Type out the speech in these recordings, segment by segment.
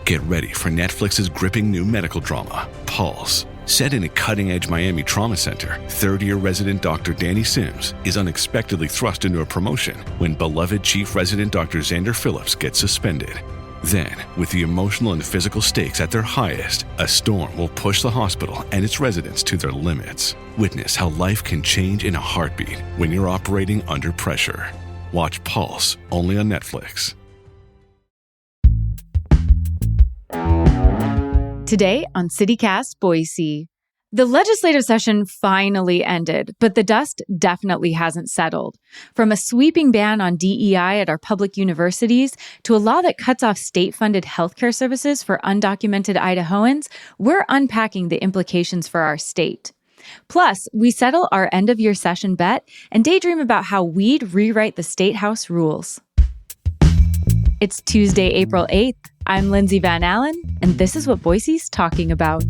Get ready for Netflix's gripping new medical drama, Pulse. Set in a cutting-edge Miami trauma center, third-year resident Dr. Danny Sims is unexpectedly thrust into a promotion when beloved chief resident Dr. Xander Phillips gets suspended. Then, with the emotional and physical stakes at their highest, a storm will push the hospital and its residents to their limits. Witness how life can change in a heartbeat when you're operating under pressure. Watch Pulse, only on Netflix. Today on CityCast Boise. The legislative session finally ended, but the dust definitely hasn't settled. From a sweeping ban on DEI at our public universities to a law that cuts off state-funded healthcare services for undocumented Idahoans, we're unpacking the implications for our state. Plus, we settle our end-of-year session bet and daydream about how we'd rewrite the State House rules. It's Tuesday, April 8th. I'm Lindsay Van Allen, and this is what Boise's talking about.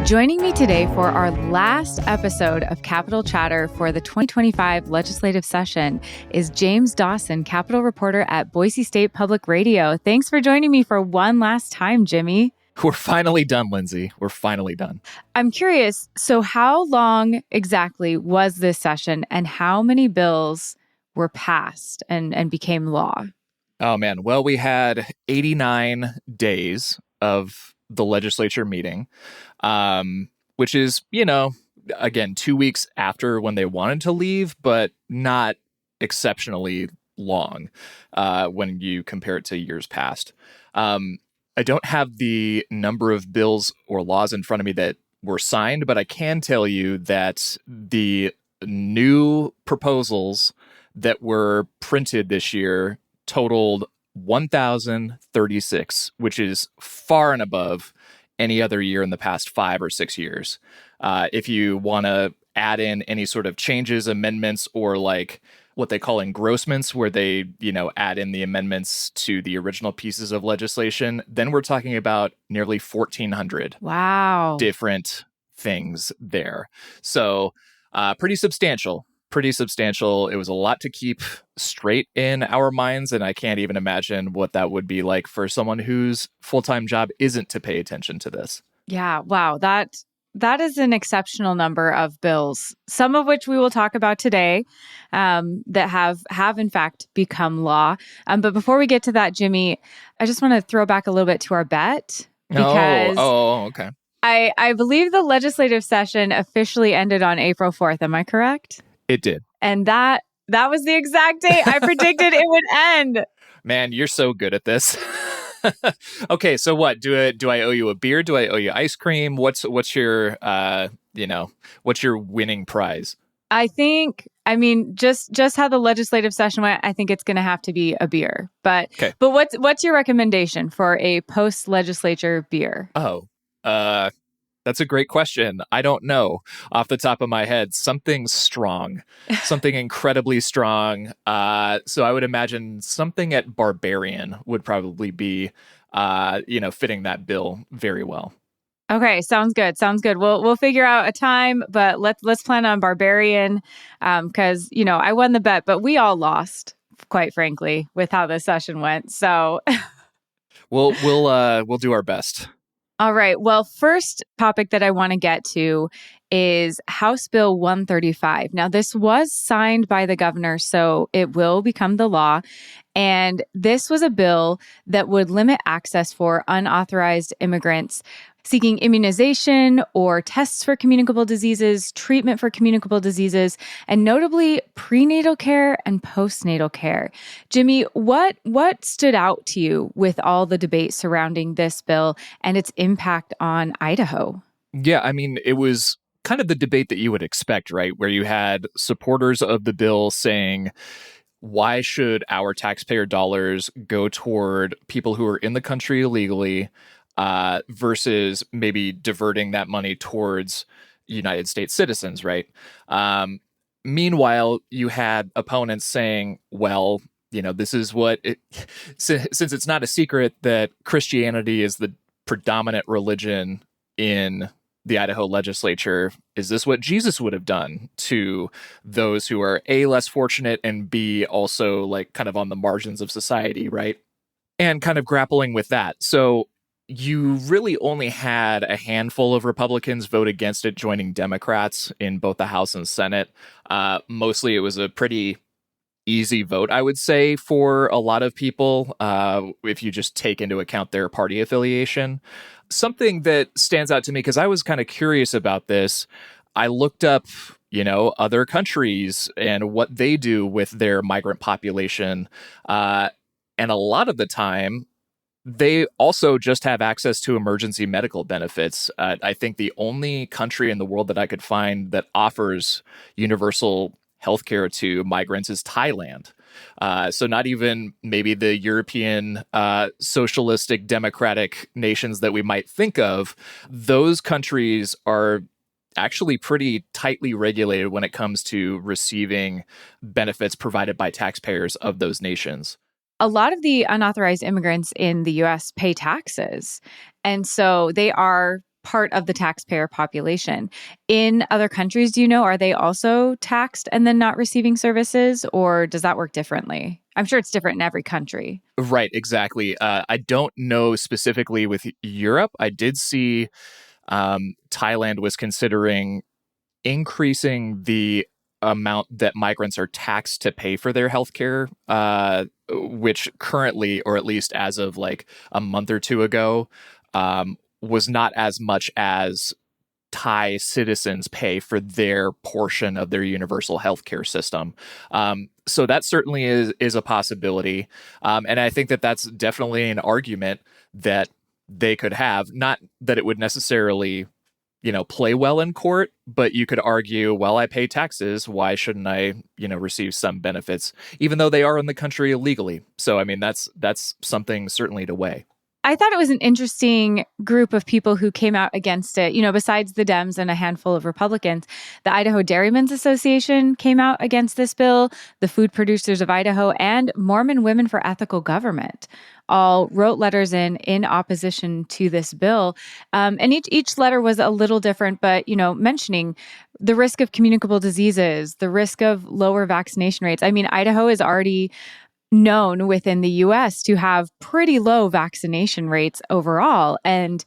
Joining me today for our last episode of Capitol Chatter for the 2025 legislative session is James Dawson, Capitol reporter at Boise State Public Radio. Thanks for joining me for one last time, Jimmy. We're finally done, Lindsay. We're finally done. I'm curious, so how long exactly was this session and how many bills were passed and became law? Oh, man. Well, we had 89 days of the legislature meeting, which is, again, 2 weeks after when they wanted to leave, but not exceptionally long when you compare it to years past. I don't have the number of bills or laws in front of me that were signed, but I can tell you that the new proposals that were printed this year totaled 1,036, which is far and above any other year in the past 5 or 6 years. If you want to add in any sort of changes, amendments, or like what they call engrossments, where they, add in the amendments to the original pieces of legislation, then we're talking about nearly 1,400 different things there. So pretty substantial. It was a lot to keep straight in our minds, and I can't even imagine what that would be like for someone whose full-time job isn't to pay attention to this. Yeah, wow. That is an exceptional number of bills, some of which we will talk about today that have in fact become law. But before we get to that, Jimmy, I just want to throw back a little bit to our bet. Because okay. I believe the legislative session officially ended on April 4th. Am I correct? It did. And that was the exact date I predicted it would end. Man, you're so good at this. Okay, so what? Do I owe you a beer? Do I owe you ice cream? What's your what's your winning prize? Just how the legislative session went, I think it's going to have to be a beer. But okay. But what's your recommendation for a post-legislature beer? Oh, that's a great question. I don't know off the top of my head. Something strong, something incredibly strong. So I would imagine something at Barbarian would probably be, fitting that bill very well. Okay, sounds good. We'll figure out a time, but let's plan on Barbarian because I won the bet, but we all lost, quite frankly, with how this session went. So we'll do our best. All right. Well, first topic that I want to get to is House Bill 135. Now, this was signed by the governor, so it will become the law. And this was a bill that would limit access for unauthorized immigrants seeking immunization or tests for communicable diseases, treatment for communicable diseases, and notably prenatal care and postnatal care. Jimmy, what stood out to you with all the debate surrounding this bill and its impact on Idaho? Yeah, it was kind of the debate that you would expect, right? Where you had supporters of the bill saying, why should our taxpayer dollars go toward people who are in the country illegally versus maybe diverting that money towards United States citizens, right? Meanwhile, you had opponents saying, well, this is since it's not a secret that Christianity is the predominant religion in the Idaho legislature, is this what Jesus would have done to those who are A, less fortunate, and B, also like kind of on the margins of society, right? And kind of grappling with that. So you really only had a handful of Republicans vote against it, joining Democrats in both the House and Senate. Mostly it was a pretty easy vote, I would say, for a lot of people, if you just take into account their party affiliation. Something that stands out to me, because I was kind of curious about this, I looked up, other countries and what they do with their migrant population. And a lot of the time, they also just have access to emergency medical benefits. I think the only country in the world that I could find that offers universal healthcare to migrants is Thailand. So not even maybe the European socialistic democratic nations that we might think of. Those countries are actually pretty tightly regulated when it comes to receiving benefits provided by taxpayers of those nations. A lot of the unauthorized immigrants in the US pay taxes. And so they are part of the taxpayer population. In other countries, do you know, are they also taxed and then not receiving services, or does that work differently? I'm sure it's different in every country. Right, exactly. I don't know specifically with Europe. I did see Thailand was considering increasing the amount that migrants are taxed to pay for their healthcare, which currently, or at least as of like a month or two ago, was not as much as Thai citizens pay for their portion of their universal healthcare system. So that certainly is a possibility. And I think that that's definitely an argument that they could have. Not that it would necessarily play well in court, but you could argue, well, I pay taxes. Why shouldn't I, receive some benefits, even though they are in the country illegally? So, I mean, that's something certainly to weigh. I thought it was an interesting group of people who came out against it. Besides the Dems and a handful of Republicans, the Idaho Dairymen's Association came out against this bill, the Food Producers of Idaho, and Mormon Women for Ethical Government all wrote letters in opposition to this bill. And each letter was a little different, but, mentioning the risk of communicable diseases, the risk of lower vaccination rates. I mean, Idaho is already known within the US to have pretty low vaccination rates overall. And,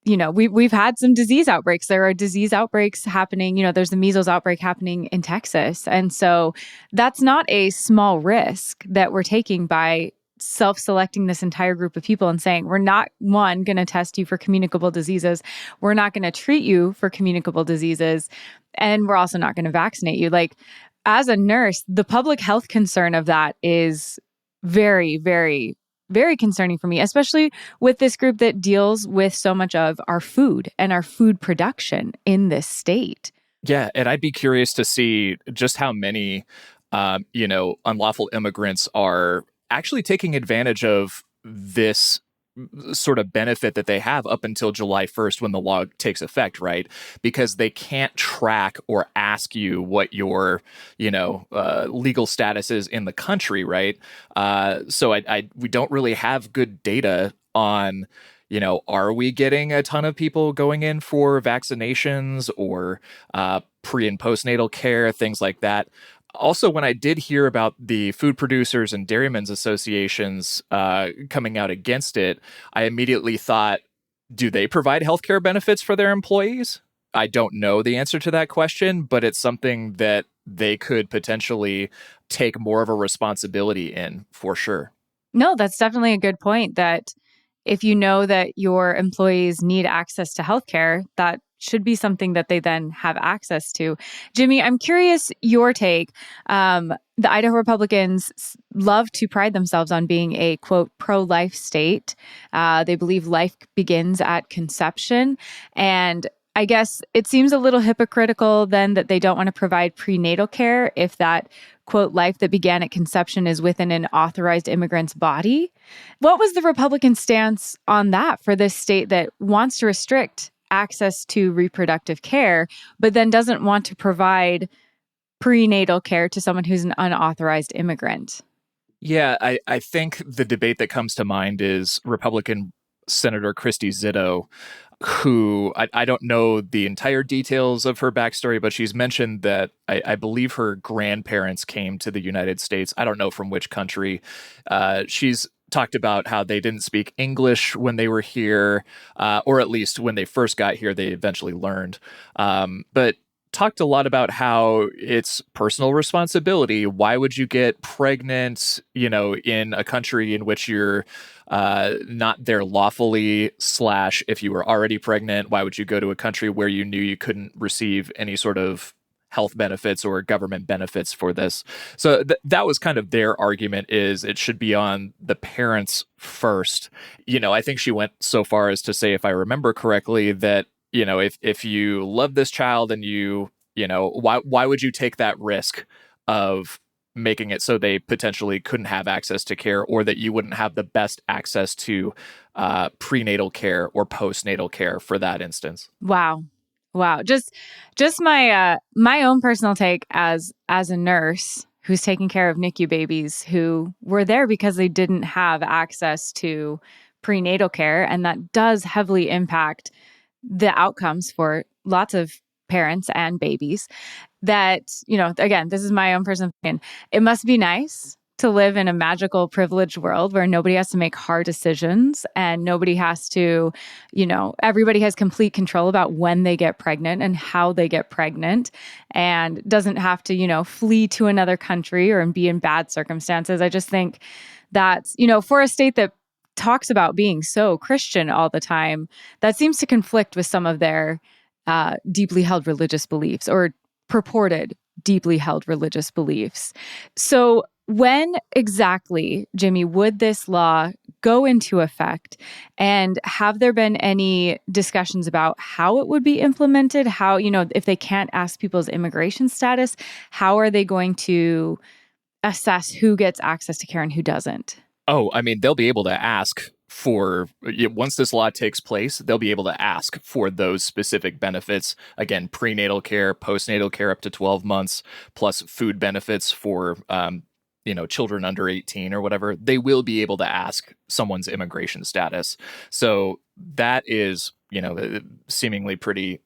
we've had some disease outbreaks. There are disease outbreaks happening. There's the measles outbreak happening in Texas. And so that's not a small risk that we're taking by self-selecting this entire group of people and saying, we're not, one, going to test you for communicable diseases. We're not going to treat you for communicable diseases. And we're also not going to vaccinate you. Like, as a nurse, the public health concern of that is very, very, very concerning for me, especially with this group that deals with so much of our food and our food production in this state. Yeah, and I'd be curious to see just how many, unlawful immigrants are actually taking advantage of this sort of benefit that they have up until July 1st when the law takes effect, right? Because they can't track or ask you what your, legal status is in the country, right? So we don't really have good data on, are we getting a ton of people going in for vaccinations or pre and postnatal care, things like that. Also, when I did hear about the food producers and dairymen's associations coming out against it, I immediately thought, do they provide healthcare benefits for their employees? I don't know the answer to that question, but it's something that they could potentially take more of a responsibility in, for sure. No, that's definitely a good point, that if you know that your employees need access to healthcare, that should be something that they then have access to. Jimmy, I'm curious your take. The Idaho Republicans love to pride themselves on being a, quote, pro-life state. They believe life begins at conception. And I guess it seems a little hypocritical then that they don't want to provide prenatal care if that, quote, life that began at conception is within an authorized immigrant's body. What was the Republican stance on that for this state that wants to restrict access to reproductive care, but then doesn't want to provide prenatal care to someone who's an unauthorized immigrant? Yeah, I think the debate that comes to mind is Republican Senator Christy Zitto who I don't know the entire details of her backstory, but she's mentioned that I believe her grandparents came to the United States. I don't know from which country. She's talked about how they didn't speak English when they were here, or at least when they first got here, they eventually learned. But talked a lot about how it's personal responsibility. Why would you get pregnant, in a country in which you're not there lawfully, / if you were already pregnant, why would you go to a country where you knew you couldn't receive any sort of health benefits or government benefits for this? So that was kind of their argument, is it should be on the parents first. I think she went so far as to say, if I remember correctly, that if you love this child and why would you take that risk of making it so they potentially couldn't have access to care, or that you wouldn't have the best access to prenatal care or postnatal care for that instance? Wow. Just my own personal take as a nurse who's taking care of NICU babies who were there because they didn't have access to prenatal care, and that does heavily impact the outcomes for lots of parents and babies. That, again, this is my own personal opinion. It must be nice to live in a magical, privileged world where nobody has to make hard decisions and nobody has to, everybody has complete control about when they get pregnant and how they get pregnant, and doesn't have to, flee to another country or be in bad circumstances. I just think that, for a state that talks about being so Christian all the time, that seems to conflict with some of their deeply held religious beliefs, or purported deeply held religious beliefs. So when exactly, Jimmy, would this law go into effect? And have there been any discussions about how it would be implemented? How, if they can't ask people's immigration status, how are they going to assess who gets access to care and who doesn't? Oh, I mean, they'll be able to ask once this law takes place, they'll be able to ask for those specific benefits. Again, prenatal care, postnatal care up to 12 months, plus food benefits for, children under 18 or whatever. They will be able to ask someone's immigration status. So that is, seemingly pretty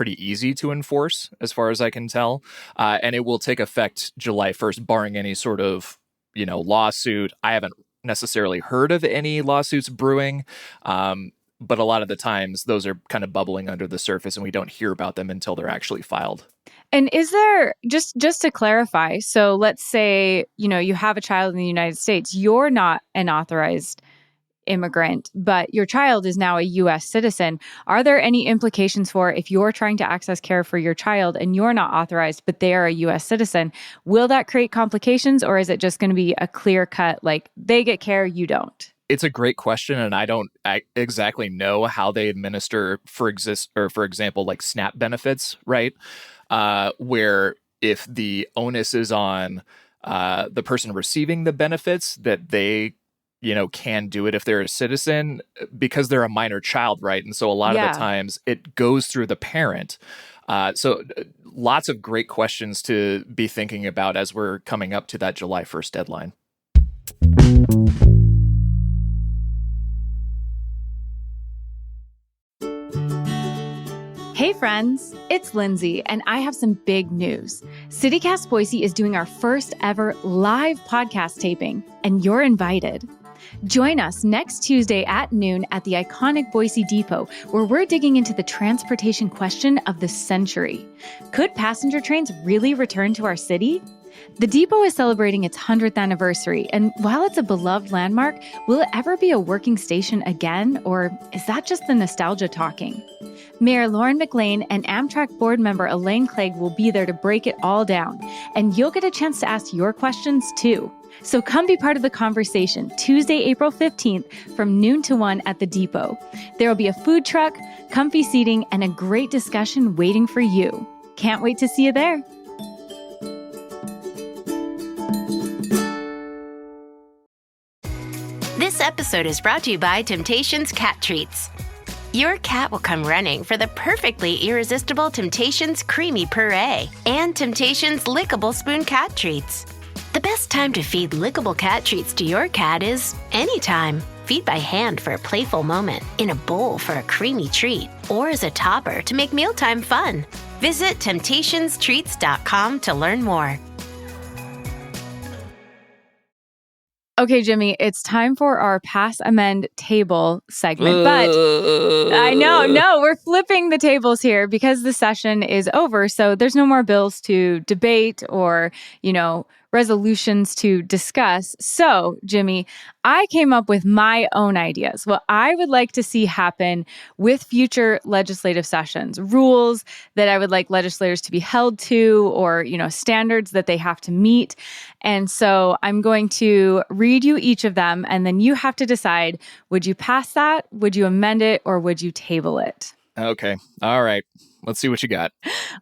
easy to enforce as far as I can tell. And it will take effect July 1st, barring any sort of, lawsuit. I haven't necessarily heard of any lawsuits brewing, but a lot of the times those are kind of bubbling under the surface and we don't hear about them until they're actually filed. And is there, just to clarify, so let's say, you have a child in the United States, you're not an authorized immigrant, but your child is now a U.S. citizen. Are there any implications for if you're trying to access care for your child and you're not authorized, but they are a U.S. citizen? Will that create complications, or is it just going to be a clear cut, like they get care, you don't? It's a great question, and I don't exactly know how they administer, for example, like SNAP benefits, right? Where if the onus is on the person receiving the benefits, that they can do it if they're a citizen because they're a minor child, right? And so a lot of the times it goes through the parent. So lots of great questions to be thinking about as we're coming up to that July 1st deadline. Hey friends, it's Lindsay, and I have some big news. CityCast Boise is doing our first ever live podcast taping, and you're invited. Join us next Tuesday at noon at the iconic Boise Depot, where we're digging into the transportation question of the century. Could passenger trains really return to our city? The Depot is celebrating its 100th anniversary, and while it's a beloved landmark, will it ever be a working station again, or is that just the nostalgia talking? Mayor Lauren McLean and Amtrak board member Elaine Clegg will be there to break it all down, and you'll get a chance to ask your questions too. So come be part of the conversation Tuesday, April 15th from noon to 1 at the Depot. There will be a food truck, comfy seating, and a great discussion waiting for you. Can't wait to see you there. This episode is brought to you by Temptations Cat Treats. Your cat will come running for the perfectly irresistible Temptations Creamy Puree and Temptations Lickable Spoon Cat Treats. The best time to feed lickable cat treats to your cat is anytime. feed by hand for a playful moment, in a bowl for a creamy treat, or as a topper to make mealtime fun. Visit temptationstreats.com to learn more. Okay, Jimmy, it's time for our Pass Amend Table segment. But I know, no, we're flipping the tables here because the session is over. So there's no more bills to debate or, resolutions to discuss. So, Jimmy, I came up with my own ideas. What I would like to see happen with future legislative sessions, rules that I would like legislators to be held to, or, standards that they have to meet. And so I'm going to read you each of them, and then you have to decide, would you pass that, would you amend it, or would you table it? Okay. All right. Let's see what you got.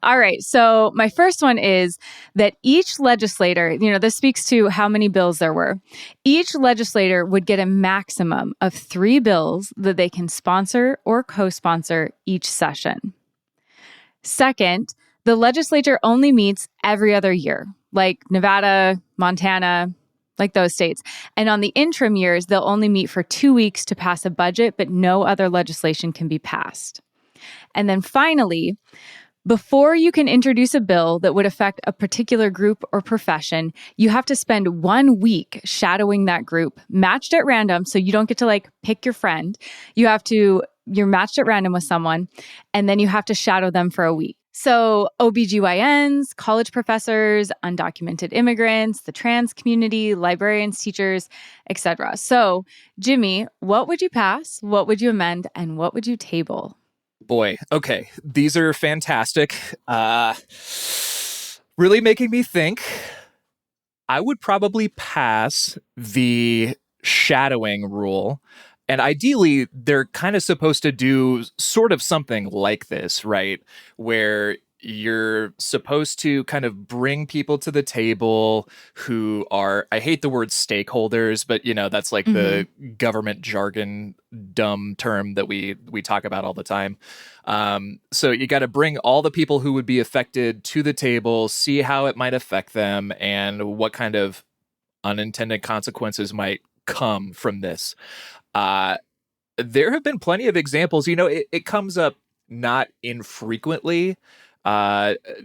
All right. So my first one is that each legislator, this speaks to how many bills there were. Each legislator would get a maximum of 3 bills that they can sponsor or co-sponsor each session. Second, the legislature only meets every other year, like Nevada, Montana, like those states. And on the interim years, they'll only meet for 2 weeks to pass a budget, but no other legislation can be passed. And then finally, before you can introduce a bill that would affect a particular group or profession, you have to spend 1 week shadowing that group, matched at random. So you don't get to pick your friend. You're matched at random with someone, and then you have to shadow them for a week. So OBGYNs, college professors, undocumented immigrants, the trans community, librarians, teachers, etc. So, Jimmy, what would you pass? What would you amend? And what would you table? Boy, okay. These are fantastic. Really making me think. I would probably pass the shadowing rule. And ideally, they're kind of supposed to do sort of something like this, right? Where you're supposed to kind of bring people to the table who are, I hate the word stakeholders, but that's like the government jargon, dumb term that we talk about all the time. So you got to bring all the people who would be affected to the table, see how it might affect them, and what kind of unintended consequences might come from this. There have been plenty of examples. It comes up not infrequently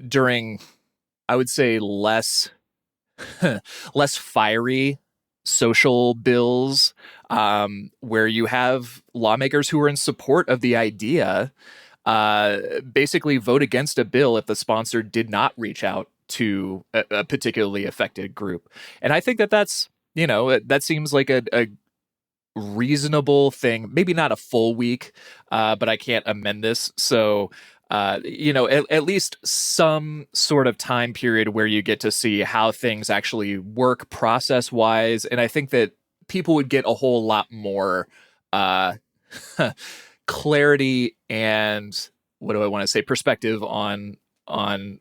during, I would say, less fiery social bills, where you have lawmakers who are in support of the idea basically vote against a bill if the sponsor did not reach out to a particularly affected group. And I think that's, that seems like a reasonable thing. Maybe not a full week, but I can't amend this. So, at least some sort of time period where you get to see how things actually work process-wise. And I think that people would get a whole lot more clarity and, what do I want to say, perspective on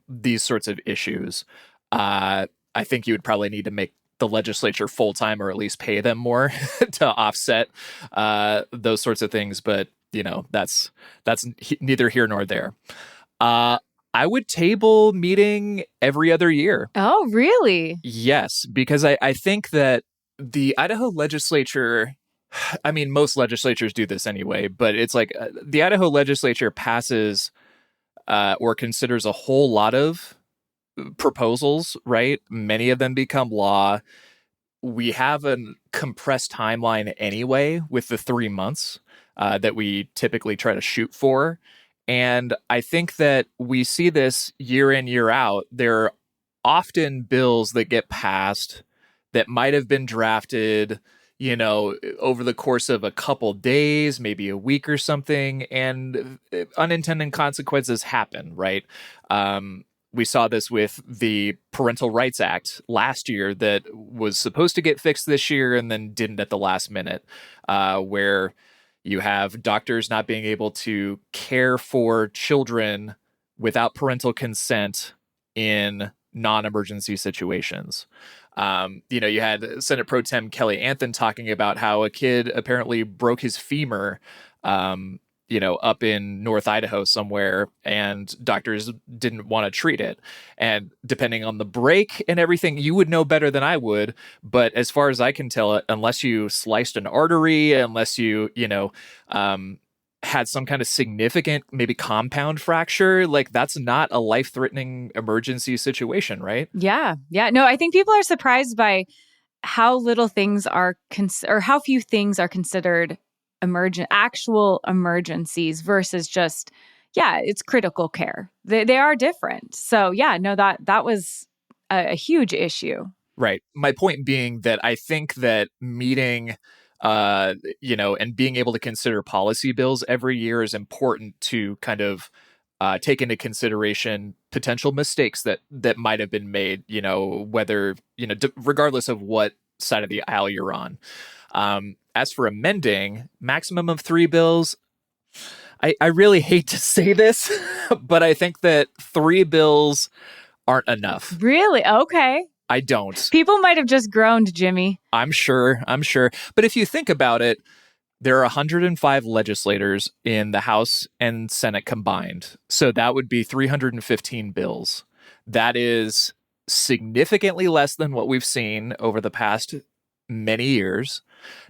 these sorts of issues. I think you would probably need to make the legislature full-time, or at least pay them more to offset those sorts of things. But that's neither here nor there. I would table meeting every other year. Oh, really? Yes, because I think that the Idaho legislature, I mean, most legislatures do this anyway, but it's like the Idaho legislature passes or considers a whole lot of proposals, right? Many of them become law. We have a compressed timeline anyway with the 3 months that we typically try to shoot for. And I think that we see this year in, year out. There are often bills that get passed that might have been drafted, over the course of a couple days, maybe a week or something, and unintended consequences happen, right? We saw this with the Parental Rights Act last year that was supposed to get fixed this year and then didn't at the last minute, where you have doctors not being able to care for children without parental consent in non-emergency situations. You had Senate Pro Tem Kelly Anthon talking about how a kid apparently broke his femur, up in North Idaho somewhere, and doctors didn't want to treat it. And depending on the break and everything, you would know better than I would. But as far as I can tell, unless you sliced an artery, unless you, had some kind of significant, maybe compound fracture, like that's not a life-threatening emergency situation, right? Yeah. Yeah. No, I think people are surprised by how little things are or how few things are considered actual emergencies versus just, it's critical care. They are different. So yeah, no, that was a huge issue. Right. My point being that I think that meeting, and being able to consider policy bills every year is important to kind of take into consideration potential mistakes that might have been made, whether, regardless of what side of the aisle you're on. As for amending, maximum of 3 bills, I really hate to say this, but I think that 3 bills aren't enough. Really? Okay. I don't. People might have just groaned, Jimmy. I'm sure. But if you think about it, there are 105 legislators in the House and Senate combined. So that would be 315 bills. That is significantly less than what we've seen over the past many years.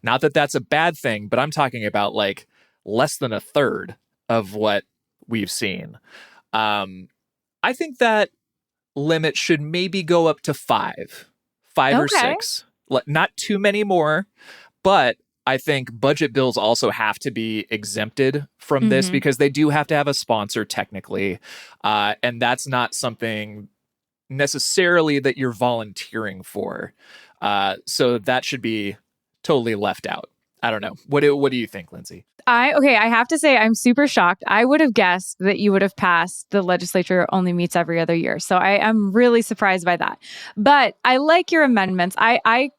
Not that that's a bad thing, but I'm talking about like less than a third of what we've seen. I think that limit should maybe go up to 5 or 6. Not too many more, but I think budget bills also have to be exempted from this because they do have to have a sponsor technically. And that's not something necessarily that you're volunteering for. So that should be totally left out. I don't know. What do you think, Lindsay? I have to say I'm super shocked. I would have guessed that you would have passed the legislature only meets every other year. So I'm really surprised by that. But I like your amendments. I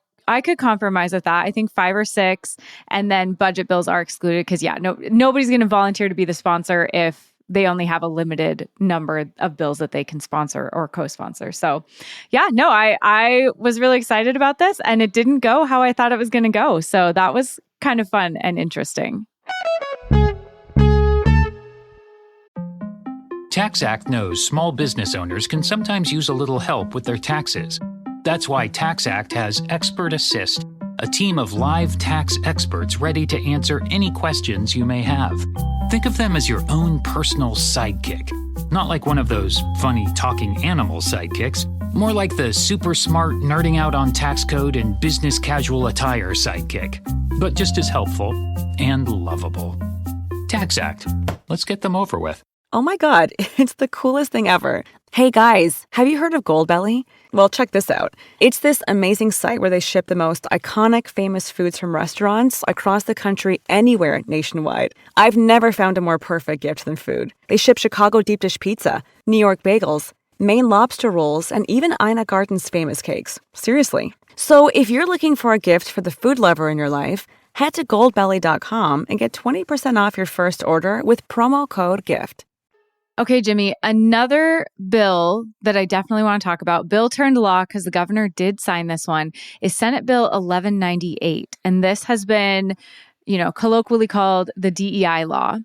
could compromise with that. I think 5 or 6, and then budget bills are excluded because nobody's going to volunteer to be the sponsor if they only have a limited number of bills that they can sponsor or co-sponsor. So I was really excited about this, and it didn't go how I thought it was going to go. So that was kind of fun and interesting. TaxAct knows small business owners can sometimes use a little help with their taxes. That's why TaxAct has Expert Assist, a team of live tax experts ready to answer any questions you may have. Think of them as your own personal sidekick. Not like one of those funny talking animal sidekicks, more like the super smart nerding out on tax code and business casual attire sidekick, but just as helpful and lovable. TaxAct. Let's get them over with. Oh my God, it's the coolest thing ever. Hey guys, have you heard of Goldbelly? Well, check this out. It's this amazing site where they ship the most iconic, famous foods from restaurants across the country, anywhere nationwide. I've never found a more perfect gift than food. They ship Chicago deep dish pizza, New York bagels, Maine lobster rolls, and even Ina Garten's famous cakes. Seriously. So if you're looking for a gift for the food lover in your life, head to goldbelly.com and get 20% off your first order with promo code GIFT. Okay, Jimmy, another bill that I definitely want to talk about, bill turned law because the governor did sign this one, is Senate Bill 1198. And this has been, colloquially called the DEI law.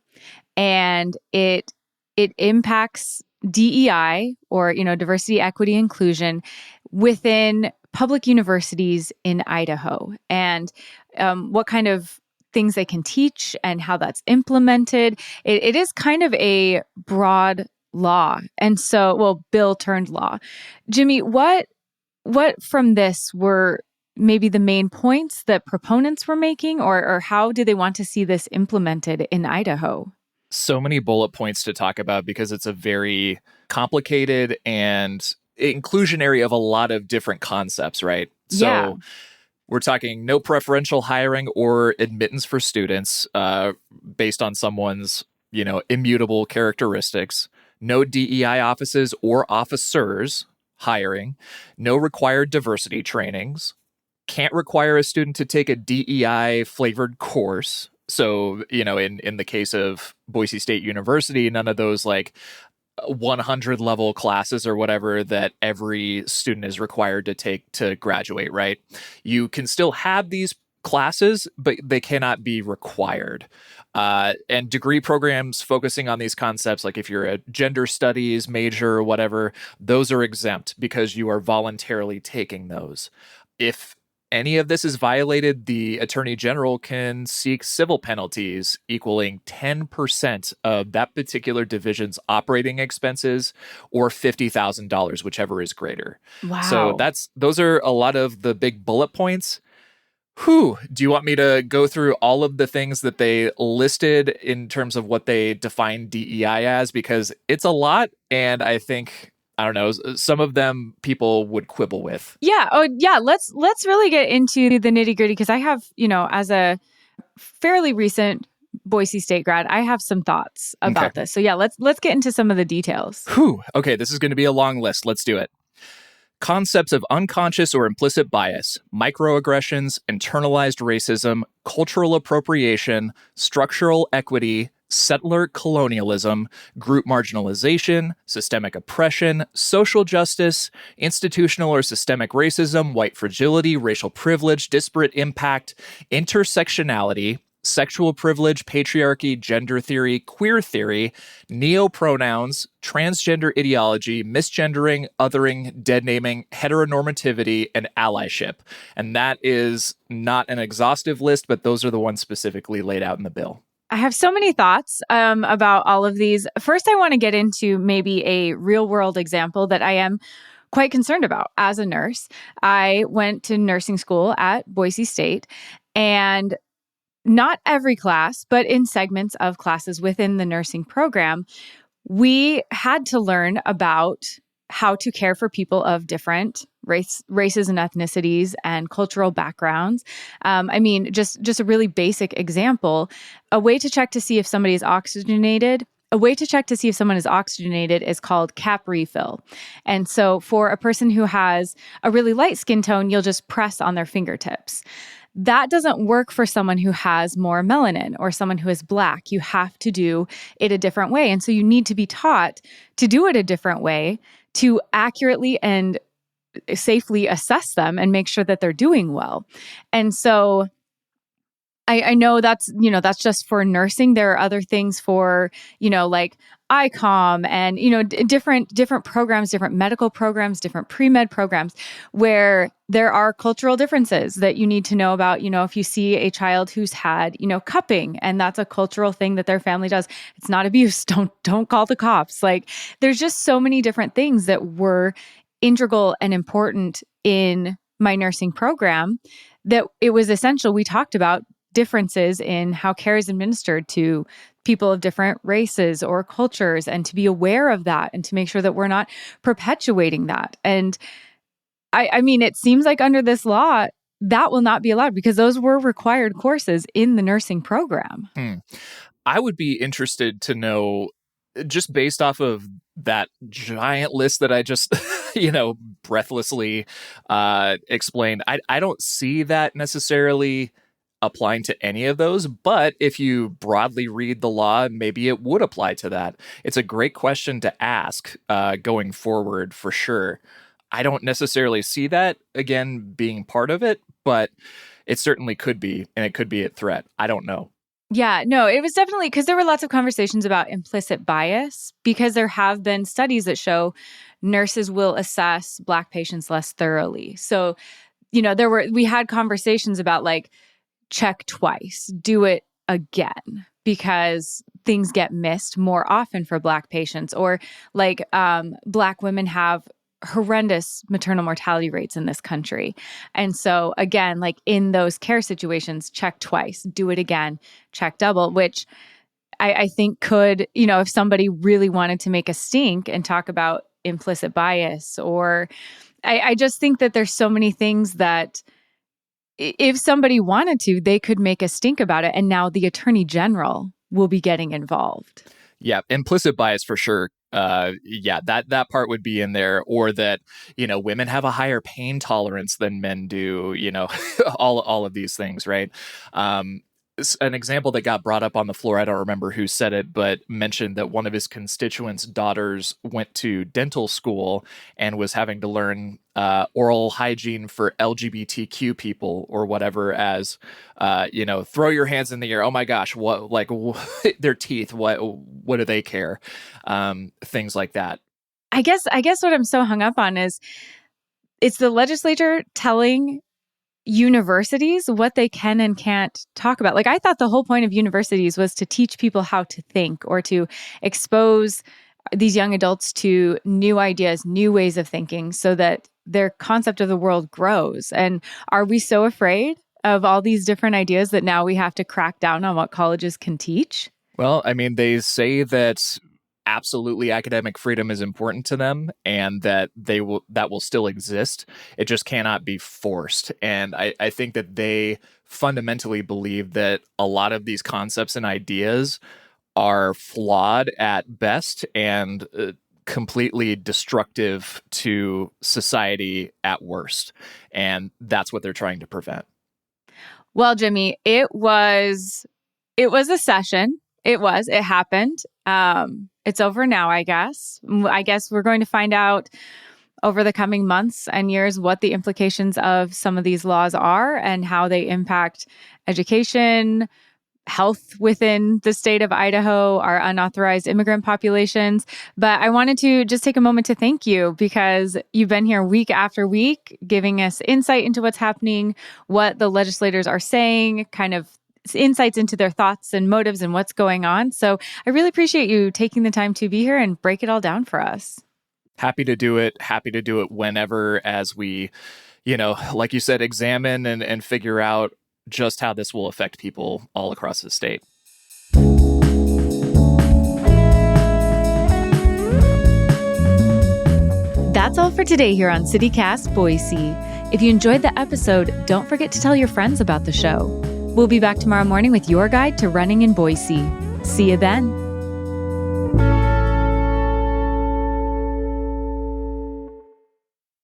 And it impacts DEI, or, diversity, equity, inclusion within public universities in Idaho. And what kind of things they can teach and how that's implemented. It is kind of a broad law. And so, bill turned law. Jimmy, what from this were maybe the main points that proponents were making, or how do they want to see this implemented in Idaho? So many bullet points to talk about because it's a very complicated and inclusionary of a lot of different concepts, right? Yeah. So we're talking no preferential hiring or admittance for students based on someone's, immutable characteristics. No DEI offices or officers hiring. No required diversity trainings. Can't require a student to take a DEI flavored course. So, in the case of Boise State University, none of those 100 level classes or whatever that every student is required to take to graduate, right? You can still have these classes, but they cannot be required. And degree programs focusing on these concepts, like if you're a gender studies major or whatever, those are exempt because you are voluntarily taking those. If any of this is violated, the Attorney General can seek civil penalties equaling 10% of that particular division's operating expenses or $50,000, whichever is greater. Wow. So those are a lot of the big bullet points. Do you want me to go through all of the things that they listed in terms of what they define DEI as? Because it's a lot, and I think, I don't know, some of them people would quibble with. Yeah. Oh, yeah. Let's really get into the nitty gritty because I have, as a fairly recent Boise State grad, I have some thoughts about this. So yeah, let's get into some of the details. Okay, this is going to be a long list. Let's do it. Concepts of unconscious or implicit bias, microaggressions, internalized racism, cultural appropriation, structural equity, settler colonialism, group marginalization, systemic oppression, social justice, institutional or systemic racism, white fragility, racial privilege, disparate impact, intersectionality, sexual privilege, patriarchy, gender theory, queer theory, neopronouns, transgender ideology, misgendering, othering, dead naming, heteronormativity, and allyship. And that is not an exhaustive list, but those are the ones specifically laid out in the bill. I have so many thoughts about all of these. First, I want to get into maybe a real world example that I am quite concerned about as a nurse. I went to nursing school at Boise State, and not every class, but in segments of classes within the nursing program, we had to learn about how to care for people of different races and ethnicities and cultural backgrounds. Just a really basic example, a way to check to see if somebody is oxygenated. A way to check to see if someone is oxygenated is called cap refill. And so for a person who has a really light skin tone, you'll just press on their fingertips. That doesn't work for someone who has more melanin or someone who is Black. You have to do it a different way. And so you need to be taught to do it a different way to accurately and safely assess them and make sure that they're doing well. And so I know that's just for nursing. There are other things for, like ICOM and, different programs, different medical programs, different pre-med programs where there are cultural differences that you need to know about. If you see a child who's had, cupping, and that's a cultural thing that their family does, it's not abuse. Don't call the cops. Like, there's just so many different things that were integral and important in my nursing program that it was essential. We talked about differences in how care is administered to people of different races or cultures, and to be aware of that and to make sure that we're not perpetuating that. And I mean, it seems like under this law, that will not be allowed because those were required courses in the nursing program. I would be interested to know, just based off of that giant list that I just, breathlessly explained, I don't see that necessarily applying to any of those, but if you broadly read the law, maybe it would apply to that. It's a great question to ask going forward for sure. I don't necessarily see that, again, being part of it, but it certainly could be, and it could be a threat. I don't know. Yeah, no, it was definitely because there were lots of conversations about implicit bias, because there have been studies that show nurses will assess Black patients less thoroughly. So, we had conversations about like, check twice, do it again, because things get missed more often for Black patients, or like Black women have horrendous maternal mortality rates in this country. And so again, like in those care situations, check twice, do it again, check double, which I think could, if somebody really wanted to make a stink and talk about implicit bias, or I just think that there's so many things that if somebody wanted to, they could make a stink about it. And now the Attorney General will be getting involved. Yeah, implicit bias for sure. That part would be in there, or that, women have a higher pain tolerance than men do, all of these things, right? an example that got brought up on the floor, I don't remember who said it, but mentioned that one of his constituents' daughters went to dental school and was having to learn oral hygiene for LGBTQ people or whatever as, throw your hands in the air. Oh my gosh, their teeth, what do they care? Things like that. I guess what I'm so hung up on is it's the legislature telling universities what they can and can't talk about. Like, I thought the whole point of universities was to teach people how to think or to expose these young adults to new ideas, new ways of thinking so that their concept of the world grows. And are we so afraid of all these different ideas that now we have to crack down on what colleges can teach? Well, I mean, they say that absolutely academic freedom is important to them and that that will still exist. It just cannot be forced. And I think that they fundamentally believe that a lot of these concepts and ideas are flawed at best and completely destructive to society at worst. And that's what they're trying to prevent. Well, Jimmy, it was a session. It happened. It's over now, I guess. I guess we're going to find out over the coming months and years what the implications of some of these laws are and how they impact education, health within the state of Idaho, our unauthorized immigrant populations. But I wanted to just take a moment to thank you because you've been here week after week, giving us insight into what's happening, what the legislators are saying, kind of insights into their thoughts and motives and what's going on. So I really appreciate you taking the time to be here and break it all down for us. Happy to do it whenever, as we, like you said, examine and figure out just how this will affect people all across the state. That's all for today here on CityCast Boise. If you enjoyed the episode, don't forget to tell your friends about the show. We'll be back tomorrow morning with your guide to running in Boise. See you then.